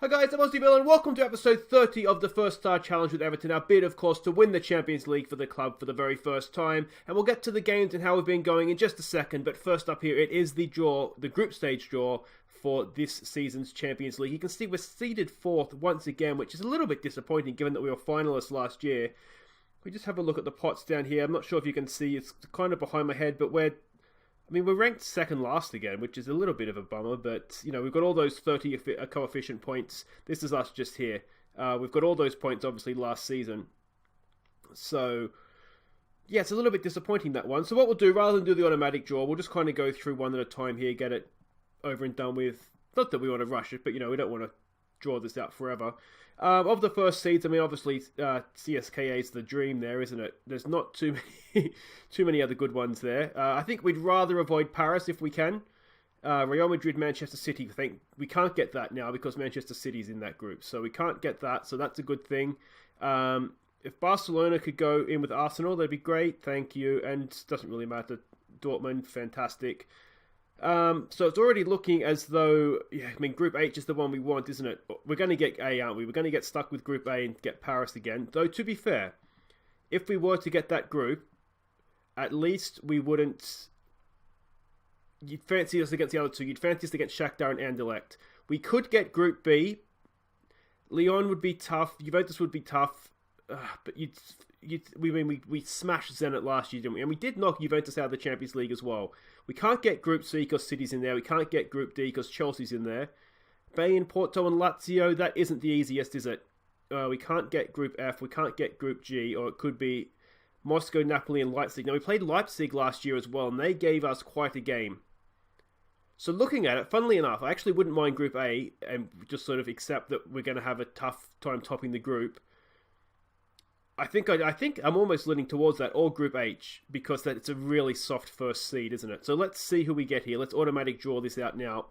Hi guys, I'm Aussie Bill and welcome to episode 30 of the First Star Challenge with Everton. Our bid, of course, to win the Champions League for the club for the very first time. And we'll get to the games and how we've been going in just a second. But first up here, it is the draw, the group stage draw for this season's Champions League. You can see we're seeded fourth once again, which is a little bit disappointing given that we were finalists last year. We just have a look at the pots down here. I'm not sure if you can see, it's kind of behind my head, but we're ranked second last again, which is a little bit of a bummer, but, you know, we've got all those 30 coefficient points. This is us just here. We've got all those points, obviously, last season. So, yeah, it's a little bit disappointing, that one. So what we'll do, rather than do the automatic draw, we'll just kind of go through one at a time here, get it over and done with. Not that we want to rush it, but, you know, we don't want to draw this out forever. Of the first seeds, I mean, obviously, CSKA is the dream there, isn't it? There's not too many other good ones there. I think we'd rather avoid Paris if we can. Real Madrid, Manchester City, I think we can't get that now because Manchester City's in that group. So we can't get that, so that's a good thing. If Barcelona could go in with Arsenal, that'd be great, thank you. And it doesn't really matter. Dortmund, fantastic. So it's already looking as though, Group H is the one we want, isn't it? We're going to get A, aren't we? We're going to get stuck with Group A and get Paris again. Though, to be fair, if we were to get that group, at least we wouldn't... You'd fancy us against the other two. You'd fancy us against Shakhtar and Anderlecht. We could get Group B. Lyon would be tough. Juventus would be tough. But we smashed Zenit last year, didn't we? And we did knock Juventus out of the Champions League as well. We can't get Group C because City's in there. We can't get Group D because Chelsea's in there. Bayern, Porto and Lazio, that isn't the easiest, is it? We can't get Group F. We can't get Group G. Or it could be Moscow, Napoli and Leipzig. Now, we played Leipzig last year as well, and they gave us quite a game. So looking at it, funnily enough, I actually wouldn't mind Group A and just sort of accept that we're going to have a tough time topping the group. I think I'm almost leaning towards that, or Group H, because it's a really soft first seed, isn't it? So let's see who we get here. Let's automatic draw this out now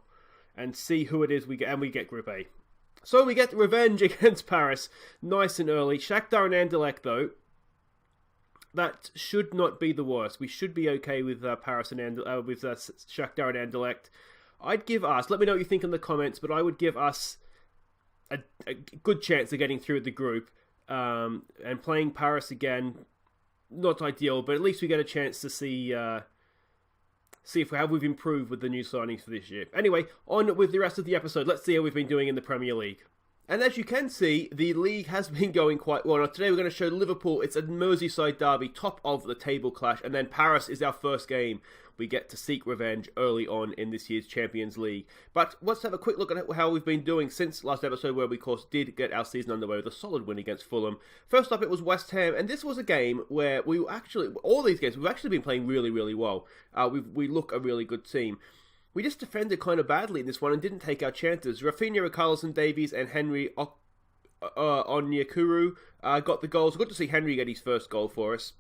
and see who it is we get, and we get Group A. So we get revenge against Paris, nice and early. Shakhtar and Anderlecht, though, that should not be the worst. We should be okay with Paris and Shakhtar and Anderlecht. I'd give us, let me know what you think in the comments, but I would give us a good chance of getting through the group. And playing Paris again, not ideal, but at least we get a chance to see if we've improved with the new signings for this year. Anyway, on with the rest of the episode. Let's see how we've been doing in the Premier League. And as you can see, the league has been going quite well. Now today we're going to show Liverpool, it's a Merseyside derby, top of the table clash, and then Paris is our first game. We get to seek revenge early on in this year's Champions League. But let's have a quick look at how we've been doing since last episode, where we, of course, did get our season underway with a solid win against Fulham. First up, it was West Ham, and this was a game where all these games, we've actually been playing really, really well. We look a really good team. We just defended kind of badly in this one and didn't take our chances. Raphinha, Richarlison, Davies, and Henry Onyekuru got the goals. Good to see Henry get his first goal for us.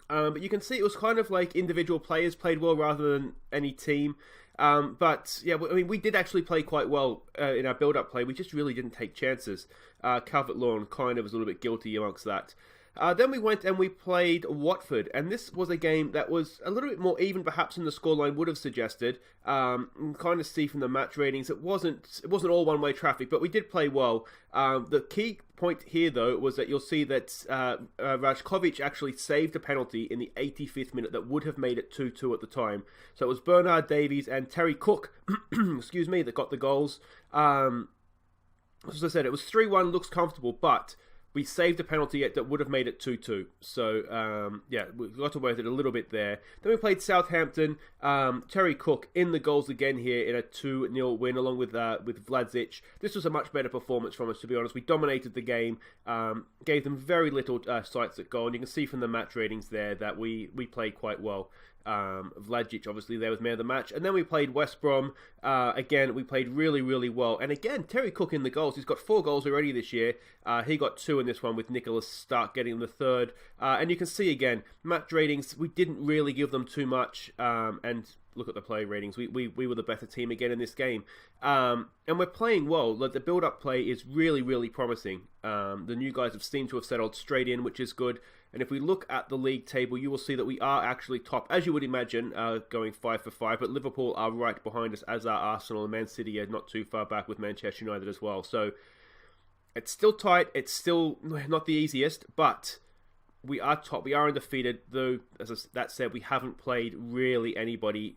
But you can see it was kind of like individual players played well rather than any team. But yeah, I mean, we did actually play quite well in our build-up play. We just really didn't take chances. Calvert-Lewin kind of was a little bit guilty amongst that. Then we went and we played Watford, and this was a game that was a little bit more even perhaps than the scoreline would have suggested. You kind of see from the match ratings, it wasn't all one-way traffic, but we did play well. The key point here, though, was that you'll see that Rajkovic actually saved a penalty in the 85th minute that would have made it 2-2 at the time. So it was Bernard Davies and Terry Cooke, that got the goals. As I said, it was 3-1, looks comfortable, but we saved a penalty that would have made it 2-2. So, we got away with it a little bit there. Then we played Southampton. Terry Cooke in the goals again here in a 2-0 win along with Vlasic. This was a much better performance from us, to be honest. We dominated the game, gave them very little sights at goal. And you can see from the match ratings there that we played quite well. Vlasic obviously there was man of the match, and then we played West Brom. Again, we played really, really well, and again, Terry Cooke in the goals. He's got 4 goals already this year. He got 2 in this one with Nikola Stark getting the 3rd, and you can see again, match ratings, we didn't really give them too much, and look at the play ratings, we were the better team again in this game, and we're playing well. The build-up play is really, really promising. The new guys seemed to have settled straight in, which is good. And if we look at the league table, you will see that we are actually top, as you would imagine, going 5 for 5. But Liverpool are right behind us, as are Arsenal, and Man City are not too far back with Manchester United as well. So it's still tight. It's still not the easiest, but we are top. We are undefeated, though, that said, we haven't played really anybody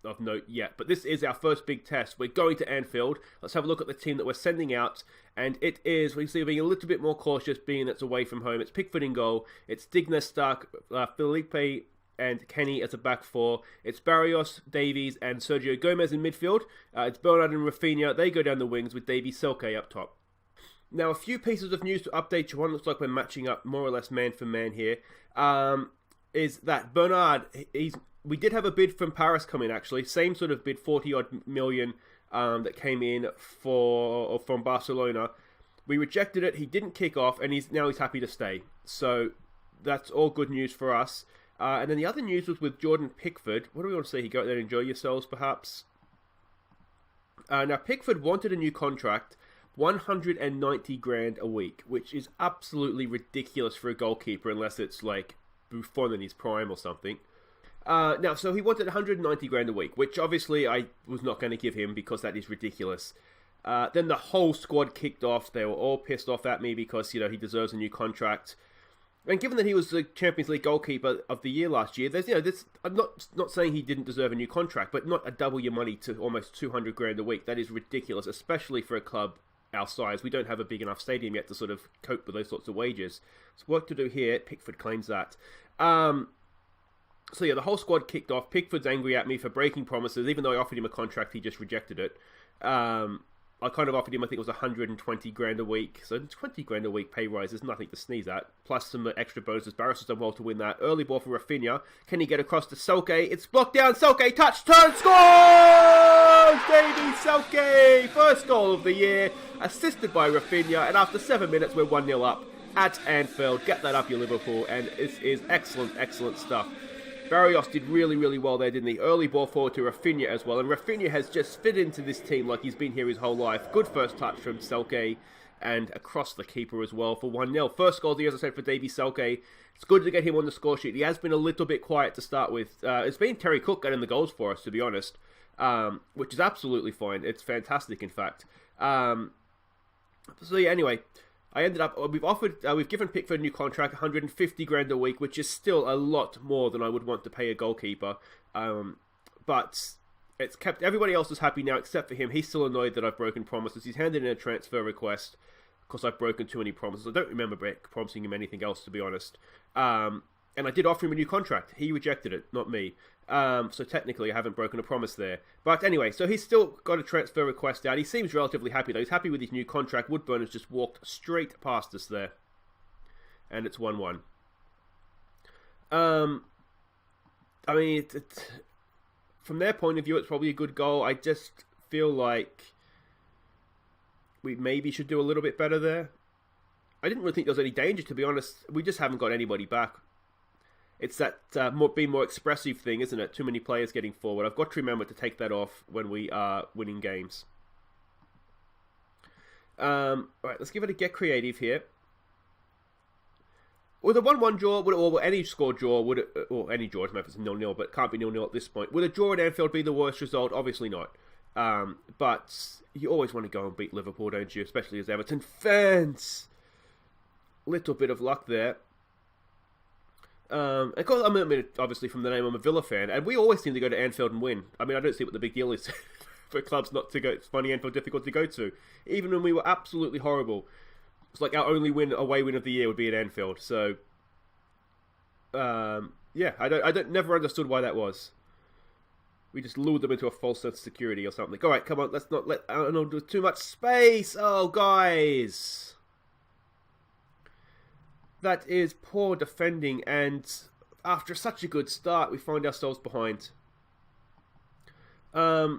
of note yet. But this is our first big test. We're going to Anfield. Let's have a look at the team that we're sending out. And it is, we see, being a little bit more cautious, being that's away from home. It's Pickford in goal. It's Digna, Stark, Felipe and Kenny as a back four. It's Barrios, Davies and Sergio Gomez in midfield. It's Bernard and Raphinha. They go down the wings with Davies, Selke up top. Now, a few pieces of news to update you on. Looks like we're matching up more or less man for man here. Is that Bernard, we did have a bid from Paris come in, actually. Same sort of bid, 40-odd million that came in from Barcelona. We rejected it. He didn't kick off, and he's happy to stay. So that's all good news for us. And then the other news was with Jordan Pickford. What do we want to say? He go out there and enjoy yourselves, perhaps? Now, Pickford wanted a new contract, 190 grand a week, which is absolutely ridiculous for a goalkeeper, unless it's like Buffon in his prime or something. Now, so he wanted 190 grand a week, which obviously I was not going to give him because that is ridiculous. Then the whole squad kicked off. They were all pissed off at me because, he deserves a new contract. And given that he was the Champions League goalkeeper of the year last year, I'm not saying he didn't deserve a new contract, but not a double your money to almost 200 grand a week. That is ridiculous, especially for a club our size. We don't have a big enough stadium yet to sort of cope with those sorts of wages. So work to do here. Pickford claims that. So yeah, the whole squad kicked off. Pickford's angry at me for breaking promises. Even though I offered him a contract, he just rejected it. I kind of offered him, I think it was 120 grand a week. So 20 grand a week pay rise is nothing to sneeze at. Plus some extra bonuses. Barrios has done well to win that. Early ball for Raphinha. Can he get across to Selke? It's blocked down. Selke, touch, turn, scores! Davies, Selke! First goal of the year. Assisted by Raphinha. And after 7 minutes, we're 1-0 up at Anfield. Get that up, you Liverpool. And this is excellent, excellent stuff. Barrios did really, really well there, didn't he? Early ball forward to Raphinha as well. And Raphinha has just fit into this team like he's been here his whole life. Good first touch from Selke and across the keeper as well for 1-0. First goal, as I said, for Davies Selke. It's good to get him on the score sheet. He has been a little bit quiet to start with. It's been Terry Cooke getting the goals for us, to be honest, which is absolutely fine. It's fantastic, in fact. So yeah, anyway, I ended up, we've given Pickford a new contract, 150 grand a week, which is still a lot more than I would want to pay a goalkeeper. But it's kept, everybody else is happy now except for him. He's still annoyed that I've broken promises. He's handed in a transfer request because I've broken too many promises. I don't remember promising him anything else, to be honest. And I did offer him a new contract. He rejected it, not me. So technically I haven't broken a promise there. But anyway, so he's still got a transfer request out. He seems relatively happy though. He's happy with his new contract. Woodburn has just walked straight past us there. And it's 1-1. I mean, from their point of view, it's probably a good goal. I just feel like we maybe should do a little bit better there. I didn't really think there was any danger, to be honest. We just haven't got anybody back. It's that being more expressive thing, isn't it? Too many players getting forward. I've got to remember to take that off when we are winning games. Alright, let's give it a get creative here. With a 1-1 draw, or any score draw, or any draw, if it's 0-0, but it can't be 0-0 at this point. Would a draw at Anfield be the worst result? Obviously not. But you always want to go and beat Liverpool, don't you? Especially as Everton fans. Little bit of luck there. Of course, obviously from the name, I'm a Villa fan, and we always seem to go to Anfield and win. I mean, I don't see what the big deal is for clubs not to go. It's funny, Anfield difficult to go to. Even when we were absolutely horrible, it's like our only away win of the year would be at Anfield. So, yeah, never understood why that was. We just lured them into a false sense of security or something. All right, come on, let's not let Arnold do too much space. Oh, guys. That is poor defending, and after such a good start, we find ourselves behind. I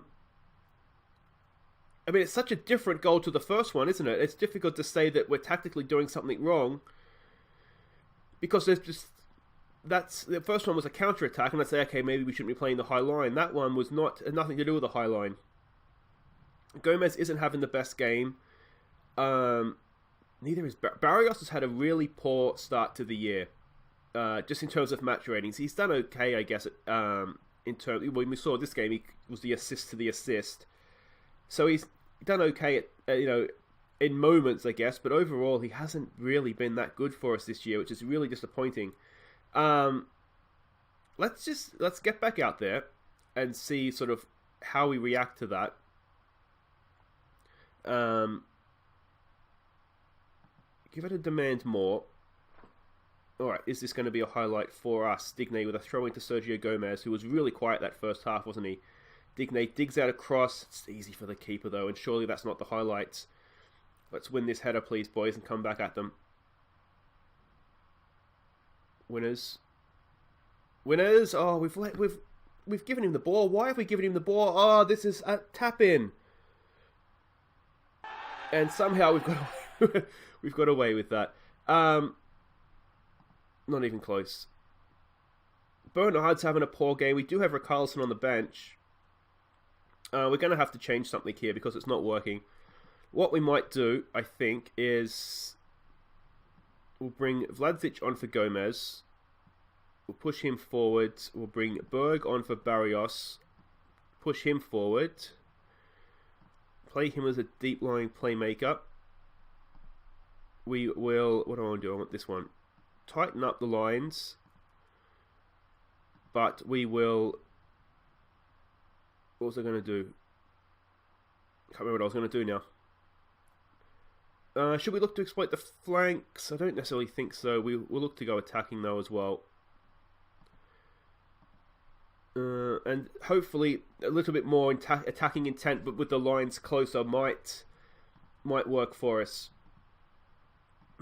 mean, it's such a different goal to the first one, isn't it? It's difficult to say that we're tactically doing something wrong, because there's just... the first one was a counter-attack, and I'd say, okay, maybe we shouldn't be playing the high line. That one was had nothing to do with the high line. Gomez isn't having the best game. Neither is Barrios has had a really poor start to the year. just in terms of match ratings. He's done okay, I guess. In terms, when we saw this game, he was the assist to the assist, so he's done okay at in moments, I guess. But overall, he hasn't really been that good for us this year, which is really disappointing. Let's get back out there and see sort of how we react to that. Give it a demand more. Alright, is this going to be a highlight for us? Digne with a throw into Sergio Gomez, who was really quiet that first half, wasn't he? Digne digs out a cross. It's easy for the keeper, though, and surely that's not the highlights. Let's win this header, please, boys, and come back at them. Winners. Winners! Oh, we've given him the ball. Why have we given him the ball? Oh, this is a tap-in. And somehow we've got away with that. Not even close. Bernard's having a poor game. We do have Richarlison on the bench. We're going to have to change something here because it's not working. What we might do, I think, is we'll bring Vlasic on for Gomez. We'll push him forward. We'll bring Berg on for Barrios. Push him forward. Play him as a deep-lying playmaker. We will... What do I want to do? I want this one. Tighten up the lines. But we will... What was I going to do? Can't remember what I was going to do now. Should we look to exploit the flanks? I don't necessarily think so. We'll look to go attacking though as well. And hopefully a little bit more attacking intent, but with the lines closer might work for us.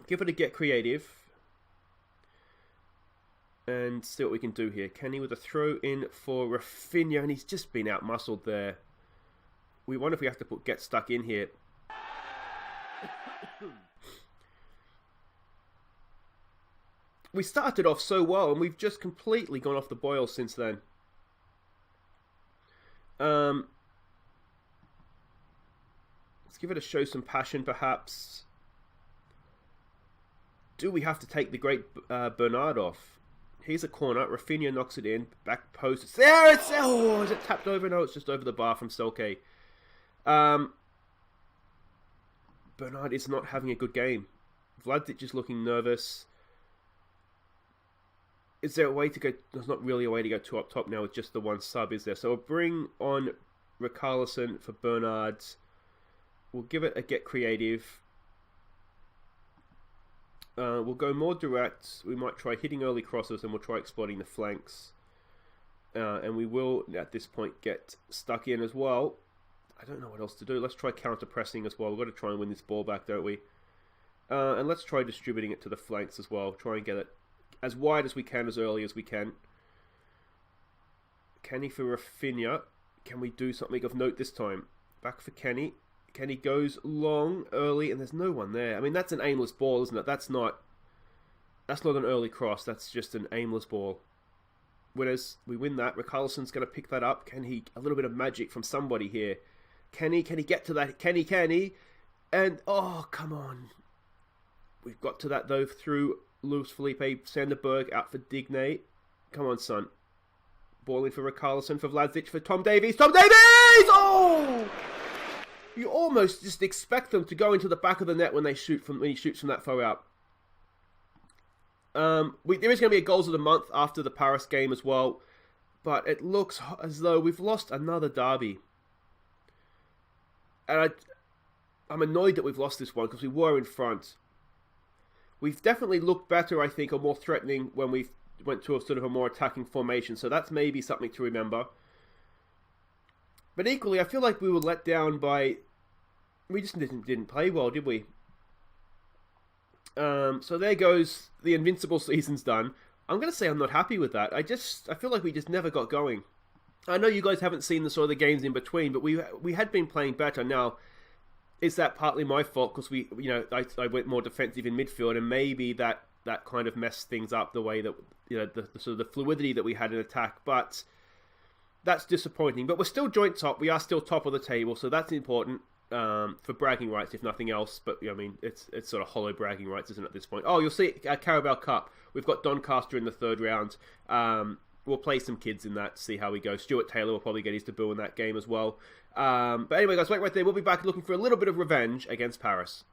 Give it a get creative. And see what we can do here. Kenny with a throw in for Raphinha, and he's just been out-muscled there. We wonder if we have to get stuck in here. We started off so well, and we've just completely gone off the boil since then. Let's give it a show some passion, perhaps. Do we have to take the great Bernard off? Here's a corner. Raphinha knocks it in. Back post. It's there! It's there! Oh, is it tapped over? No, it's just over the bar from Selke. Bernard is not having a good game. Vlasic is looking nervous. Is there a way to go? There's not really a way to go two up top now with just the one sub, is there? So we'll bring on Richarlison for Bernard. We'll give it a get creative. We'll go more direct. We might try hitting early crosses and we'll try exploiting the flanks. And we will, at this point, get stuck in as well. I don't know what else to do. Let's try counter-pressing as well. We've got to try and win this ball back, don't we? And let's try distributing it to the flanks as well. Try and get it as wide as we can, as early as we can. Kenny for Raphinha. Can we do something of note this time? Back for Kenny. Kenny goes long, early, and there's no one there. I mean, that's an aimless ball, isn't it? That's not an early cross. That's just an aimless ball. Whereas we win that, Richarlison's going to pick that up. Can he... A little bit of magic from somebody here. Can he get to that? Can he? And, oh, come on. We've got to that, though, through Luis Felipe Sanderberg out for Digne. Come on, son. Ball in for Richarlison, for Vlasic, for Tom Davies. Tom Davies! Oh! You almost just expect them to go into the back of the net when he shoots from that far out. There is going to be a goals of the month after the Paris game as well, but it looks as though we've lost another derby. And I'm annoyed that we've lost this one because we were in front. We've definitely looked better, I think, or more threatening when we went to a sort of a more attacking formation. So that's maybe something to remember. But equally, I feel like we were let down by... We just didn't play well, did we? So there goes the invincible season's done. I'm going to say I'm not happy with that. I feel like we just never got going. I know you guys haven't seen the sort of the games in between, but we had been playing better. Now, is that partly my fault because I went more defensive in midfield, and maybe that kind of messed things up the way that the sort of the fluidity that we had in attack, but that's disappointing. But we're still joint top. We are still top of the table, so that's important. for bragging rights, if nothing else. But I mean, it's sort of hollow bragging rights, isn't it, at this point? Oh, you'll see Carabao Cup. We've got Doncaster in the third round. We'll play some kids in that, see how we go. Stuart Taylor will probably get his debut in that game as well. But anyway, guys, wait right there. We'll be back looking for a little bit of revenge against Paris.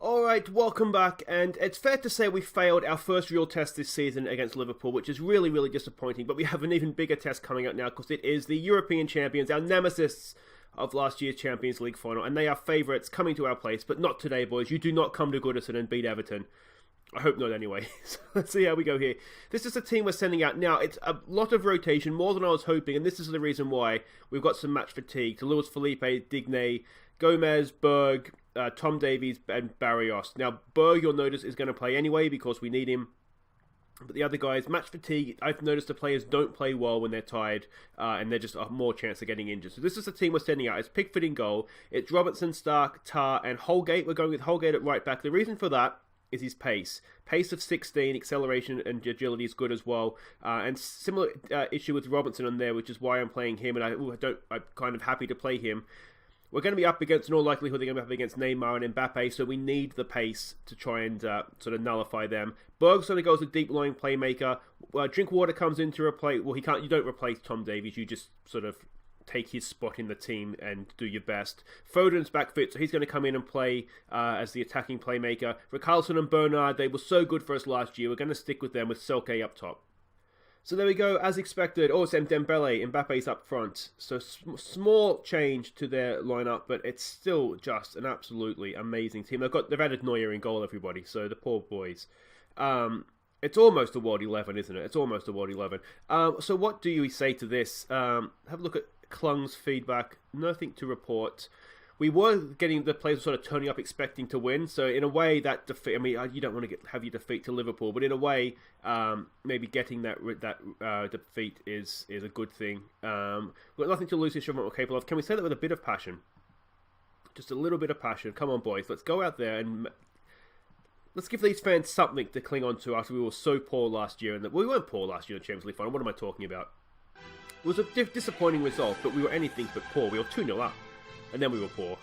Alright, welcome back, and it's fair to say we failed our first real test this season against Liverpool, which is really, really disappointing, but we have an even bigger test coming up now, because it is the European champions, our nemesis of last year's Champions League final, and they are favourites coming to our place, but not today, boys. You do not come to Goodison and beat Everton. I hope not anyway. So let's see how we go here. This is the team we're sending out. Now, it's a lot of rotation, more than I was hoping, and this is the reason why we've got some match fatigue. To Luis Felipe, Digne, Gomez, Berg, Tom Davies, and Barrios. Now, Berg, you'll notice, is going to play anyway because we need him. But the other guys, match fatigue, I've noticed the players don't play well when they're tired, and they're just a more chance of getting injured. So this is the team we're sending out. It's Pickford in goal. It's Robertson, Stark, Tar, and Holgate. We're going with Holgate at right back. The reason for that is his pace. Pace of 16, acceleration and agility is good as well. And similar issue with Robertson on there, which is why I'm playing him, and I'm kind of happy to play him. We're going to be up against, in all likelihood, they're going to be up against Neymar and Mbappe, so we need the pace to try and sort of nullify them. Berg's going to go as a deep-lying playmaker. Drinkwater comes in to replace... Well, you don't replace Tom Davies, you just sort of take his spot in the team and do your best. Foden's back fit, so he's going to come in and play as the attacking playmaker. Richarlison and Bernard, they were so good for us last year. We're going to stick with them with Selke up top. So there we go, as expected. Oh, it's Dembele, Mbappe's up front. So small change to their lineup, but it's still just an absolutely amazing team. They've added Neuer in goal, everybody. So the poor boys. It's almost a World 11, isn't it? It's almost a World 11. So what do you say to this? Have a look at Klung's feedback. Nothing to report. We were getting the players sort of turning up expecting to win. So in a way, that defeat. I mean, you don't want to have your defeat to Liverpool, but in a way, maybe getting that defeat is a good thing. We've got nothing to lose. Is what we're capable of. Can we say that with a bit of passion? Just a little bit of passion. Come on, boys. Let's go out there and let's give these fans something to cling on to after we were so poor last year. And we weren't poor last year in the Champions League final. What am I talking about? It was a disappointing result, but we were anything but poor. We were 2-0 up. And then we were poor.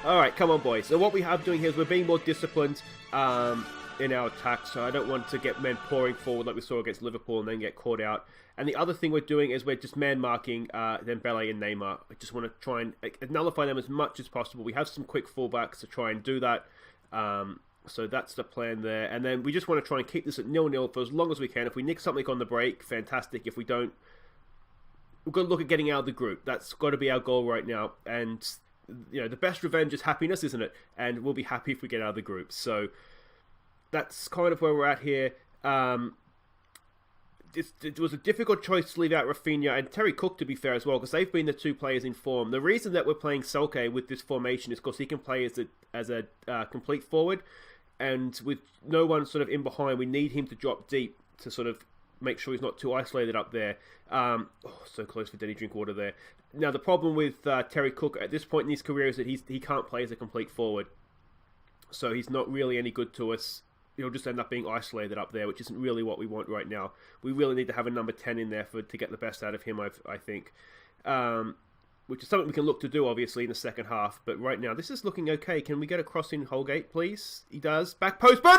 Alright, come on, boys. So what we have doing here is we're being more disciplined in our attack. So I don't want to get men pouring forward like we saw against Liverpool and then get caught out. And the other thing we're doing is we're just man-marking Dembele and Neymar. I just want to try and nullify them as much as possible. We have some quick fullbacks to try and do that. So that's the plan there. And then we just want to try and keep this at 0-0 for as long as we can. If we nick something on the break, fantastic. If we don't, we've got to look at getting out of the group. That's got to be our goal right now. And, you know, the best revenge is happiness, isn't it? And we'll be happy if we get out of the group. So that's kind of where we're at here. It was a difficult choice to leave out Raphinha and Terry Cooke, to be fair, as well, because they've been the two players in form. The reason that we're playing Selke with this formation is because he can play as a complete forward. And with no one sort of in behind, we need him to drop deep to sort of make sure he's not too isolated up there. So close for Denny Drinkwater there. Now, the problem with Terry Cooke at this point in his career is that he can't play as a complete forward. So he's not really any good to us. He'll just end up being isolated up there, which isn't really what we want right now. We really need to have a number 10 in there to get the best out of him, I think. Which is something we can look to do, obviously, in the second half. But right now, this is looking okay. Can we get a cross in Holgate, please? He does. Back post, Bernard!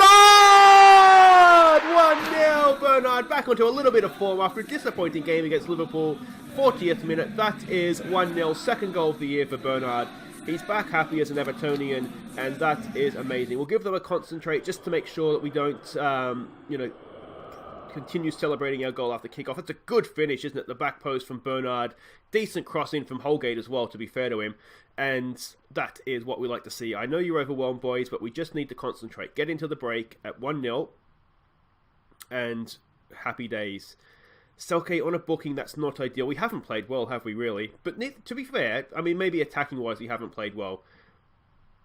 1-0, Bernard. Back onto a little bit of form after a disappointing game against Liverpool. 40th minute. That is 1-0. Second goal of the year for Bernard. He's back happy as an Evertonian, and that is amazing. We'll give them a concentrate just to make sure that we don't, continue celebrating our goal after kickoff. It's a good finish, isn't it? The back post from Bernard. Decent crossing from Holgate as well, to be fair to him. And that is what we like to see. I know you're overwhelmed, boys, but we just need to concentrate. Get into the break at 1-0. And happy days. Selke on a booking, that's not ideal. We haven't played well, have we, really? But to be fair, I mean, maybe attacking-wise we haven't played well.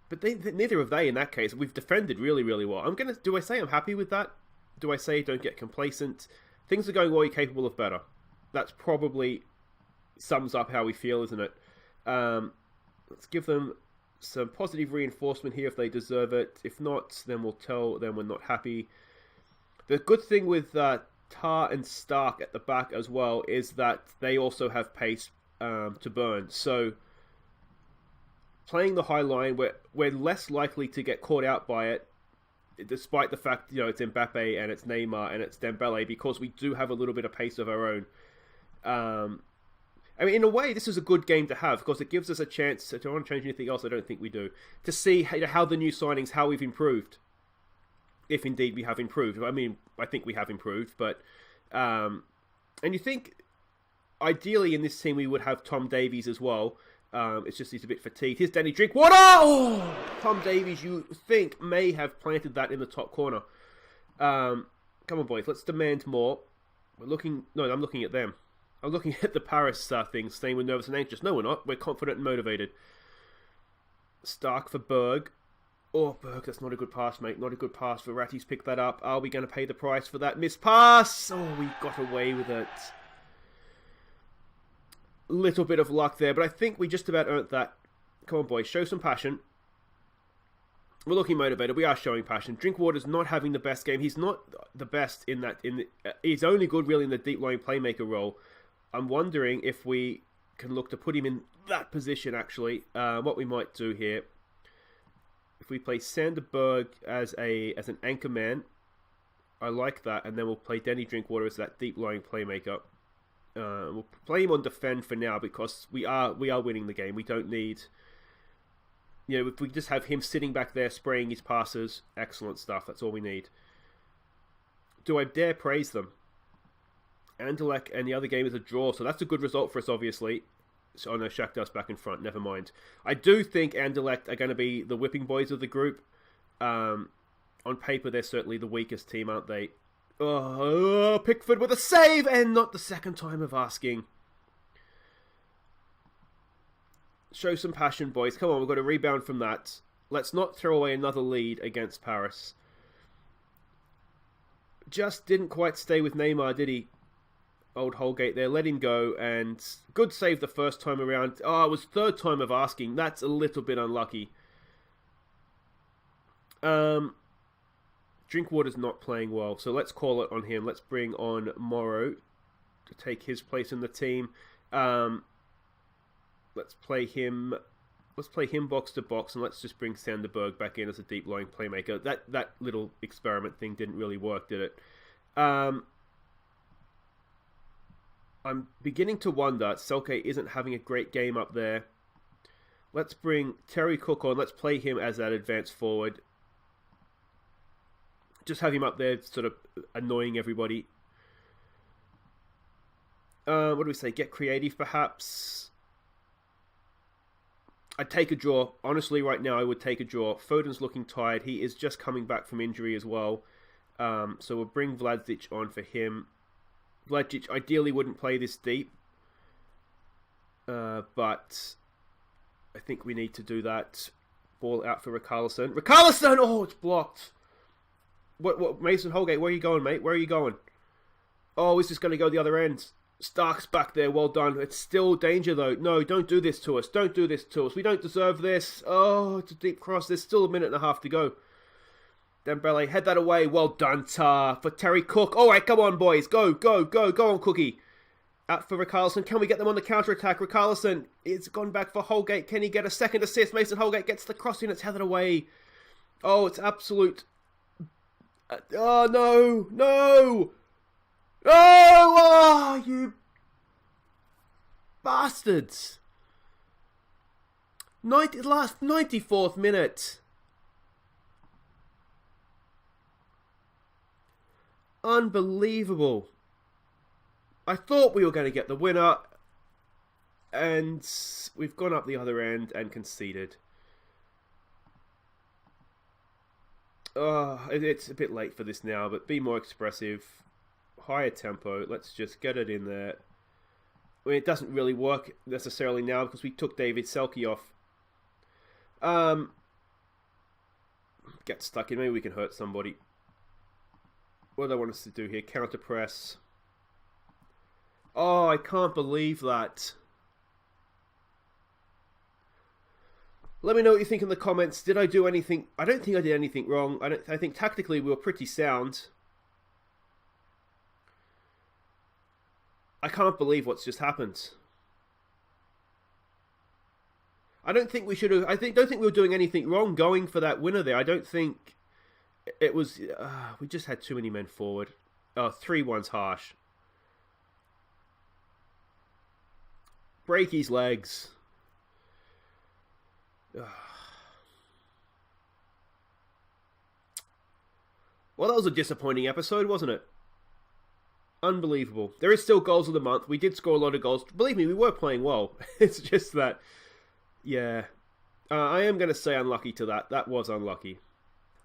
But neither have they in that case. We've defended really, really well. Do I say I'm happy with that? Do I say don't get complacent? Things are going well, you're capable of better. That's probably sums up how we feel, isn't it? Let's give them some positive reinforcement here if they deserve it. If not, then we'll tell them we're not happy. The good thing with Tar and Stark at the back as well is that they also have pace to burn. So playing the high line, we're less likely to get caught out by it, despite the fact, it's Mbappe and it's Neymar and it's Dembele, because we do have a little bit of pace of our own. In a way, this is a good game to have, because it gives us a chance, to want to change anything else, I don't think we do, to see how the new signings, how we've improved. If indeed we have improved. I think we have improved, but... and you think, ideally in this team, we would have Tom Davies as well. It's just he's a bit fatigued. Here's Danny Drinkwater! Oh! Tom Davies, you think, may have planted that in the top corner. Come on, boys, let's demand more. I'm looking at them. I'm looking at the Paris thing, staying with nervous and anxious. No, we're not. We're confident and motivated. Stark for Berg. Oh, Berg, that's not a good pass, mate. Not a good pass. Verratti's picked that up. Are we going to pay the price for that missed pass? Oh, we got away with it. Little bit of luck there, but I think we just about earned that. Come on, boys, show some passion. We're looking motivated. We are showing passion. Drinkwater's not having the best game. He's not the best in that. He's only good really in the deep line playmaker role. I'm wondering if we can look to put him in that position. Actually, what we might do here, if we play Sander Berg as an anchor man, I like that, and then we'll play Danny Drinkwater as that deep line playmaker. We'll play him on defend for now, because we are winning the game. We don't need, if we just have him sitting back there spraying his passes, excellent stuff. That's all we need. Do I dare praise them? Anderlecht and the other game is a draw, so that's a good result for us, obviously. So, no, Shakhtar's back in front. Never mind. I do think Anderlecht are going to be the whipping boys of the group. On paper, they're certainly the weakest team, aren't they? Oh, Pickford with a save, and not the second time of asking. Show some passion, boys. Come on, we've got to rebound from that. Let's not throw away another lead against Paris. Just didn't quite stay with Neymar, did he? Old Holgate there. Let him go, and good save the first time around. Oh, it was third time of asking. That's a little bit unlucky. Drinkwater's not playing well, so let's call it on him. Let's bring on Morrow to take his place in the team. Let's play him box to box, and let's just bring Sander Berg back in as a deep line playmaker. That little experiment thing didn't really work, did it? I'm beginning to wonder. Selke isn't having a great game up there. Let's bring Terry Cooke on. Let's play him as that advanced forward. Just have him up there sort of annoying everybody. What do we say? Get creative, perhaps? I'd take a draw. Honestly, right now, I would take a draw. Foden's looking tired. He is just coming back from injury as well. So we'll bring Vlasic on for him. Vlasic ideally wouldn't play this deep. But I think we need to do that. Ball out for Richarlison. Richarlison! Oh, it's blocked. What? Mason Holgate, where are you going, mate? Where are you going? Oh, he's just going to go the other end. Stark's back there. Well done. It's still danger, though. No, don't do this to us. Don't do this to us. We don't deserve this. Oh, it's a deep cross. There's still a minute and a half to go. Dembele, head that away. Well done, Tar. For Terry Cooke. All right, come on, boys. Go, go, go. Go on, Cookie. Out for Richarlison. Can we get them on the counter-attack? Richarlison, it's gone back for Holgate. Can he get a second assist? Mason Holgate gets the cross in. It's headed away. Oh, it's absolute... oh, no. No. No! Oh, you bastards. Last 94th minute. Unbelievable. I thought we were going to get the winner, and we've gone up the other end and conceded. It's a bit late for this now, but be more expressive. Higher tempo. Let's just get it in there. I mean, it doesn't really work necessarily now because we took David Selke off. Get stuck in. Maybe we can hurt somebody. What do I want us to do here? Counter press. Oh, I can't believe that. Let me know what you think in the comments. Did I do anything? I don't think I did anything wrong. I think tactically we were pretty sound. I can't believe what's just happened. I don't think we should have. Don't think we were doing anything wrong going for that winner there. I don't think it was. We just had too many men forward. 3-1's harsh. Break his legs. Well, that was a disappointing episode, wasn't it? Unbelievable. There is still goals of the month. We did score a lot of goals. Believe me, we were playing well. It's just that, yeah. I am going to say unlucky to that. That was unlucky.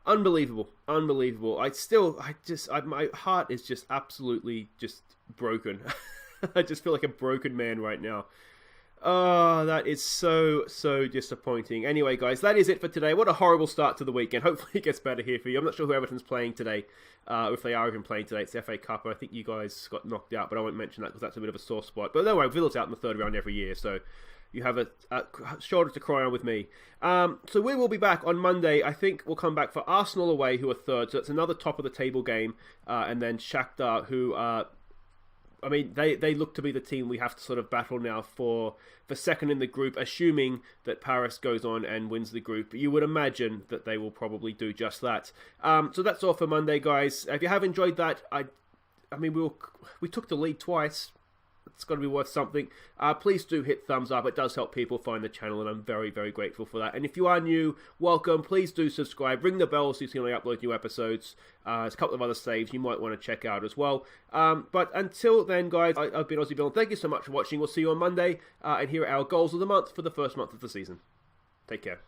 Unbelievable. Unbelievable. My heart is just absolutely just broken. I just feel like a broken man right now. Oh, that is so disappointing. Anyway, guys, that is it for today. What a horrible start to the weekend. Hopefully it gets better here for you. I'm not sure who Everton's playing today, or if they are even playing today. It's the FA Cup, and I think you guys got knocked out, but I won't mention that because that's a bit of a sore spot. But don't worry, Villa's out in the third round every year, so you have a shoulder to cry on with me. So we will be back on Monday. I think we'll come back for Arsenal away, who are third, so it's another top-of-the-table game, and then Shakhtar, who they look to be the team we have to sort of battle now for second in the group, assuming that Paris goes on and wins the group. You would imagine that they will probably do just that. So that's all for Monday, guys. If you have enjoyed that, we took the lead twice. It's got to be worth something. Please do hit thumbs up. It does help people find the channel, and I'm very, very grateful for that. And if you are new, welcome. Please do subscribe. Ring the bell so you see when I upload new episodes. There's a couple of other saves you might want to check out as well. But until then, guys, I've been Aussie Bill, and thank you so much for watching. We'll see you on Monday, and here are our goals of the month for the first month of the season. Take care.